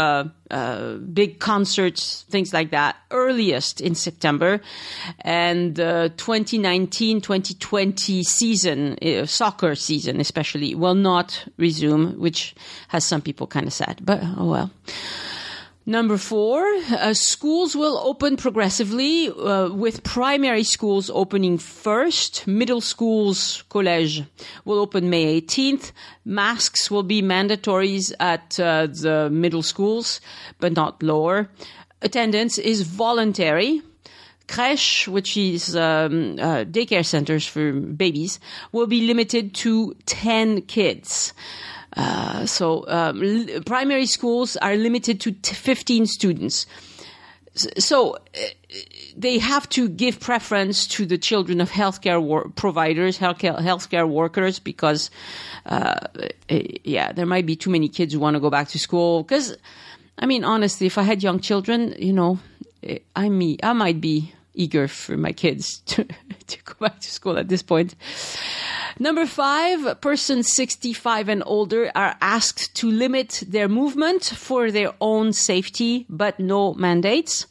big concerts, things like that, earliest in September. And the 2019-2020 season, soccer season especially, will not resume, which has some people kind of sad. But oh well. Number four, schools will open progressively, with primary schools opening first. Middle schools, collège, will open May 18th. Masks will be mandatories at the middle schools, but not lower. Attendance is voluntary. Crèche, which is daycare centers for babies, will be limited to 10 kids. Primary schools are limited to 15 students. So they have to give preference to the children of healthcare providers, healthcare workers, because, there might be too many kids who want to go back to school. Because, I mean, honestly, if I had young children, I might be eager for my kids to go back to school at this point. Number 5, persons 65 and older are asked to limit their movement for their own safety, but no mandates.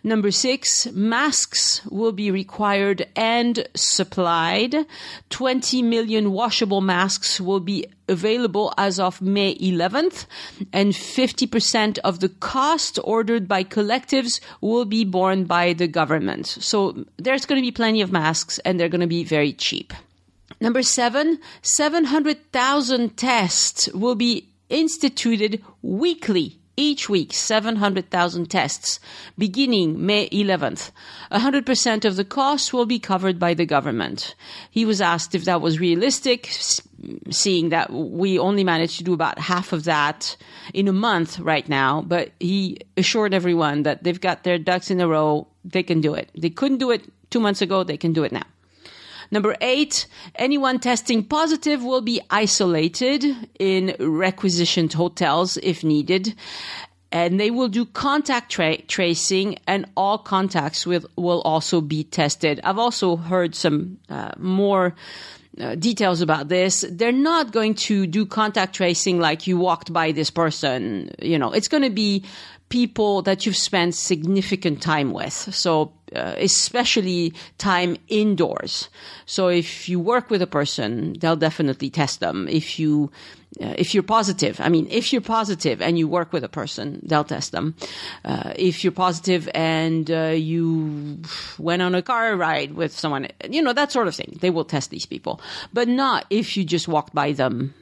Number 6, masks will be required and supplied. 20 million washable masks will be available as of May 11th, and 50% of the cost ordered by collectives will be borne by the government. So there's going to be plenty of masks, and they're going to be very cheap. Number 7, 700,000 tests will be instituted weekly. Each week, 700,000 tests, beginning May 11th. 100% of the cost will be covered by the government. He was asked if that was realistic, seeing that we only managed to do about half of that in a month right now. But he assured everyone that they've got their ducks in a row. They can do it. They couldn't do it 2 months ago. They can do it now. Number 8, anyone testing positive will be isolated in requisitioned hotels if needed. And they will do contact tracing, and all contacts will also be tested. I've also heard some more details about this. They're not going to do contact tracing like you walked by this person. It's going to be people that you've spent significant time with. So especially time indoors. So if you work with a person, they'll definitely test them. If you're positive and you work with a person, they'll test them. If you're positive and you went on a car ride with someone, that sort of thing, they will test these people. But not if you just walked by them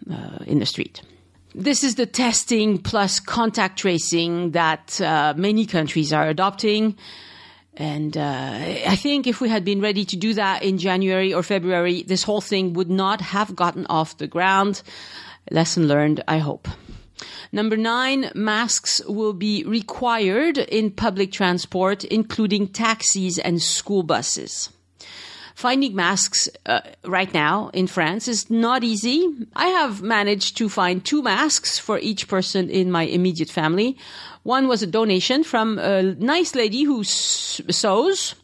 in the street. This is the testing plus contact tracing that many countries are adopting. And I think if we had been ready to do that in January or February, this whole thing would not have gotten off the ground. Lesson learned, I hope. Number 9, masks will be required in public transport, including taxis and school buses. Finding masks right now in France is not easy. I have managed to find 2 masks for each person in my immediate family. One was a donation from a nice lady who sews.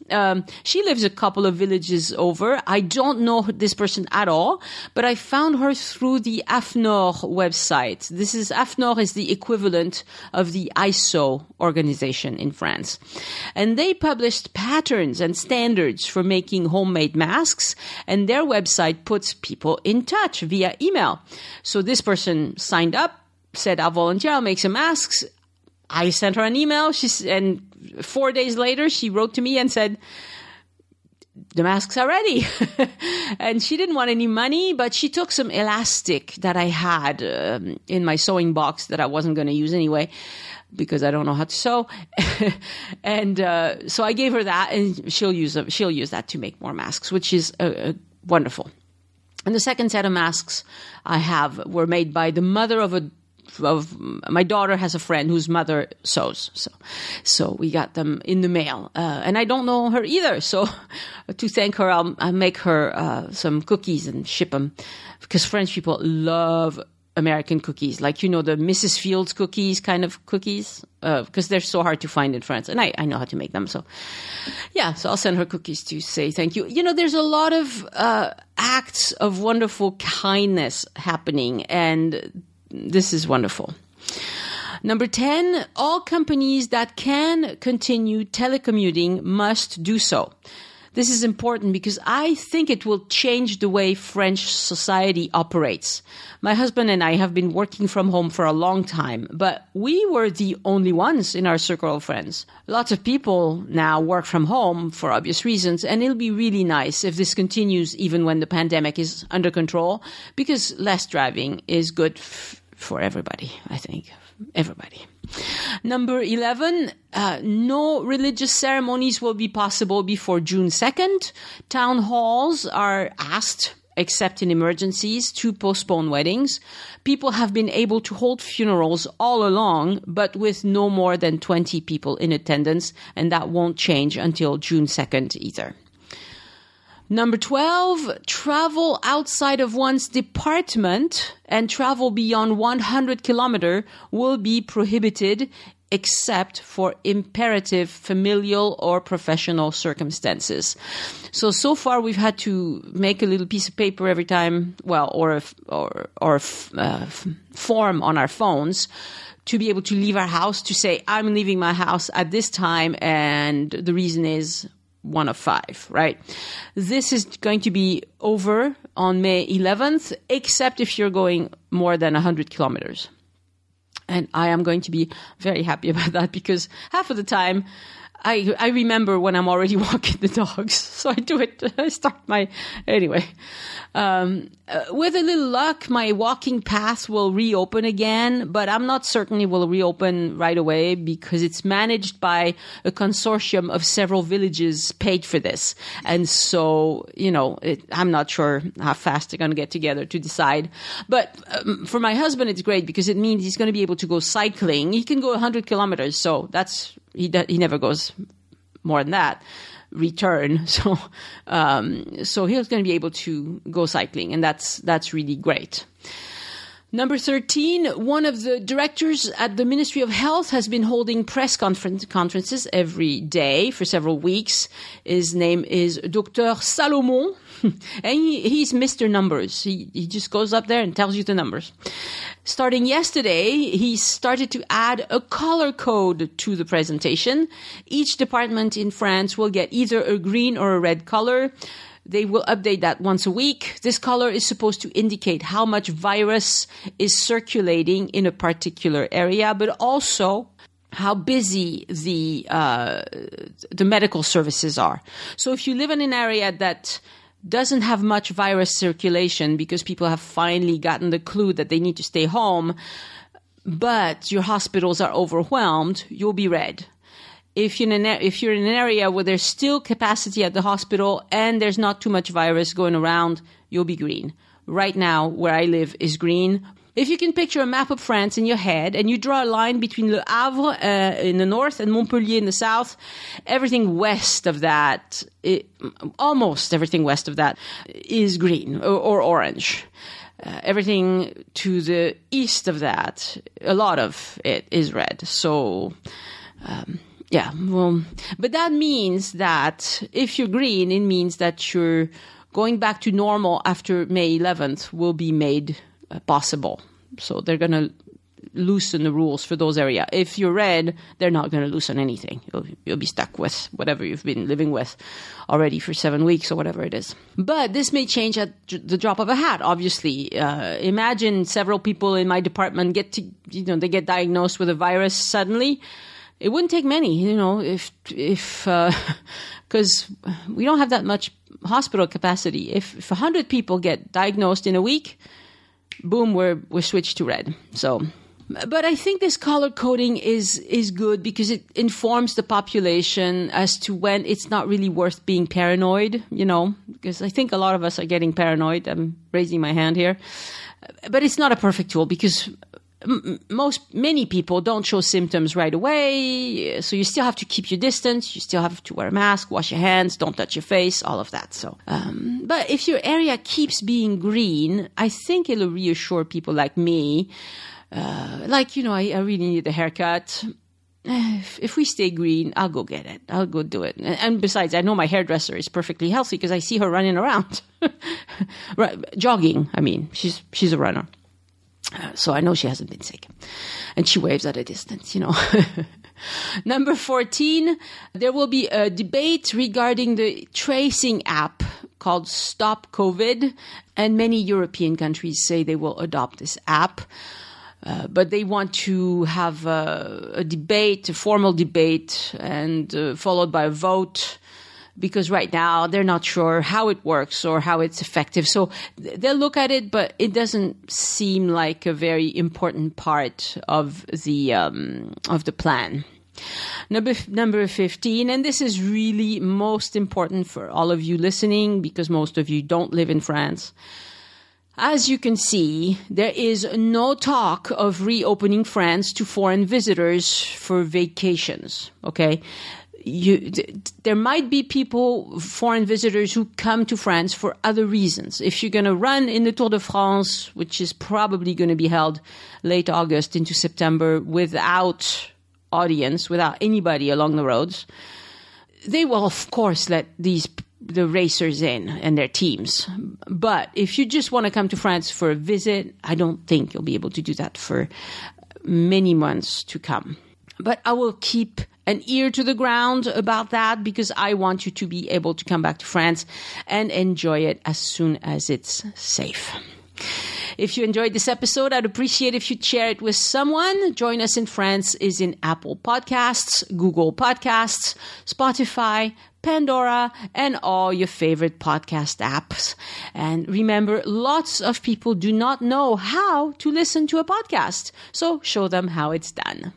She lives a couple of villages over. I don't know this person at all, but I found her through the AFNOR website. AFNOR is the equivalent of the ISO organization in France. And they published patterns and standards for making homemade masks, and their website puts people in touch via email. So this person signed up, said, I'll volunteer, I'll make some masks. I sent her an email, and 4 days later, she wrote to me and said, the masks are ready. And she didn't want any money, but she took some elastic that I had in my sewing box that I wasn't going to use anyway, because I don't know how to sew. And so I gave her that, and she'll use that to make more masks, which is wonderful. And the second set of masks I have were made by the mother of my daughter has a friend whose mother sews. So we got them in the mail. And I don't know her either. So to thank her, I'll make her some cookies and ship them, because French people love American cookies, like, the Mrs. Fields cookies kind of cookies, because they're so hard to find in France. And I know how to make them. So I'll send her cookies to say thank you. There's a lot of acts of wonderful kindness happening, and this is wonderful. Number 10, all companies that can continue telecommuting must do so. This is important because I think it will change the way French society operates. My husband and I have been working from home for a long time, but we were the only ones in our circle of friends. Lots of people now work from home for obvious reasons, and it'll be really nice if this continues even when the pandemic is under control, because less driving is good for everybody, I think. Everybody. Number 11, no religious ceremonies will be possible before June 2nd. Town halls are asked except in emergencies, to postpone weddings. People have been able to hold funerals all along, but with no more than 20 people in attendance, and that won't change until June 2nd either. Number 12, travel outside of one's department and travel beyond 100 kilometers will be prohibited except for imperative familial or professional circumstances. So far we've had to make a little piece of paper every time, or a form on our phones to be able to leave our house, to say, I'm leaving my house at this time, and the reason is one of 5, right? This is going to be over on May 11th, except if you're going more than 100 kilometers. And I am going to be very happy about that, because half of the time I remember when I'm already walking the dogs. So I do it. I start anyway. With a little luck, my walking path will reopen again, but I'm not certain it will reopen right away because it's managed by a consortium of several villages paid for this. And so, I'm not sure how fast they're going to get together to decide. But for my husband, it's great because it means he's going to be able to go cycling. He can go 100 kilometers. So he never goes more than that return. So he's going to be able to go cycling, and that's really great. Number 13, one of the directors at the Ministry of Health has been holding press conferences every day for several weeks. His name is Dr. Salomon, and he's Mr. Numbers. He just goes up there and tells you the numbers. Starting yesterday, he started to add a color code to the presentation. Each department in France will get either a green or a red color. They will update that once a week. This color is supposed to indicate how much virus is circulating in a particular area, but also how busy the medical services are. So if you live in an area that doesn't have much virus circulation because people have finally gotten the clue that they need to stay home, but your hospitals are overwhelmed, you'll be red. If you're in an area where there's still capacity at the hospital and there's not too much virus going around, you'll be green. Right now, where I live is green. If you can picture a map of France in your head and you draw a line between Le Havre in the north and Montpellier in the south, everything west of that, almost everything west of that, is green or orange. Everything to the east of that, a lot of it is red. So... but that means that if you're green, it means that you're going back to normal after May 11th will be made possible. So they're going to loosen the rules for those areas. If you're red, they're not going to loosen anything. You'll be stuck with whatever you've been living with already for 7 weeks or whatever it is. But this may change at the drop of a hat, obviously. Imagine several people in my department they get diagnosed with a virus suddenly. It wouldn't take many, if because we don't have that much hospital capacity. If 100 people get diagnosed in a week, boom, we're switched to red. So, but I think this color coding is good because it informs the population as to when it's not really worth being paranoid, because I think a lot of us are getting paranoid. I'm raising my hand here, but it's not a perfect tool because many people don't show symptoms right away, so you still have to keep your distance, you still have to wear a mask, wash your hands, don't touch your face, all of that. So, but if your area keeps being green, I think it'll reassure people like me, I really need a haircut. If we stay green, I'll go get it. I'll go do it. And besides, I know my hairdresser is perfectly healthy because I see her running around, jogging. I mean, she's a runner. So I know she hasn't been sick. And she waves at a distance, Number 14, there will be a debate regarding the tracing app called Stop COVID. And many European countries say they will adopt this app. But they want to have a formal debate, and followed by a vote. Because right now they're not sure how it works or how it's effective. So they'll look at it, but it doesn't seem like a very important part of the plan. Number 15, and this is really most important for all of you listening because most of you don't live in France. As you can see, there is no talk of reopening France to foreign visitors for vacations, okay? There might be foreign visitors who come to France for other reasons. If you're going to run in the Tour de France, which is probably going to be held late August into September without audience, without anybody along the roads, they will, of course, let the racers in and their teams. But if you just want to come to France for a visit, I don't think you'll be able to do that for many months to come. But I will keep an ear to the ground about that because I want you to be able to come back to France and enjoy it as soon as it's safe. If you enjoyed this episode, I'd appreciate if you'd share it with someone. Join Us in France is in Apple Podcasts, Google Podcasts, Spotify, Pandora, and all your favorite podcast apps. And remember, lots of people do not know how to listen to a podcast, so show them how it's done.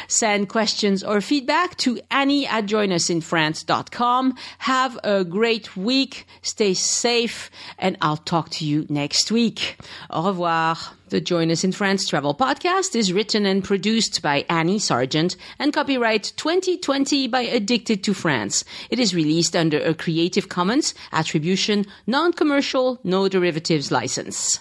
Send questions or feedback to Annie@joinusinfrance.com. Have a great week. Stay safe, and I'll talk to you next week. Au revoir. The Join Us in France Travel Podcast is written and produced by Annie Sargent and copyright 2020 by Addicted to France. It is released under a Creative Commons Attribution, Non-Commercial, No Derivatives license.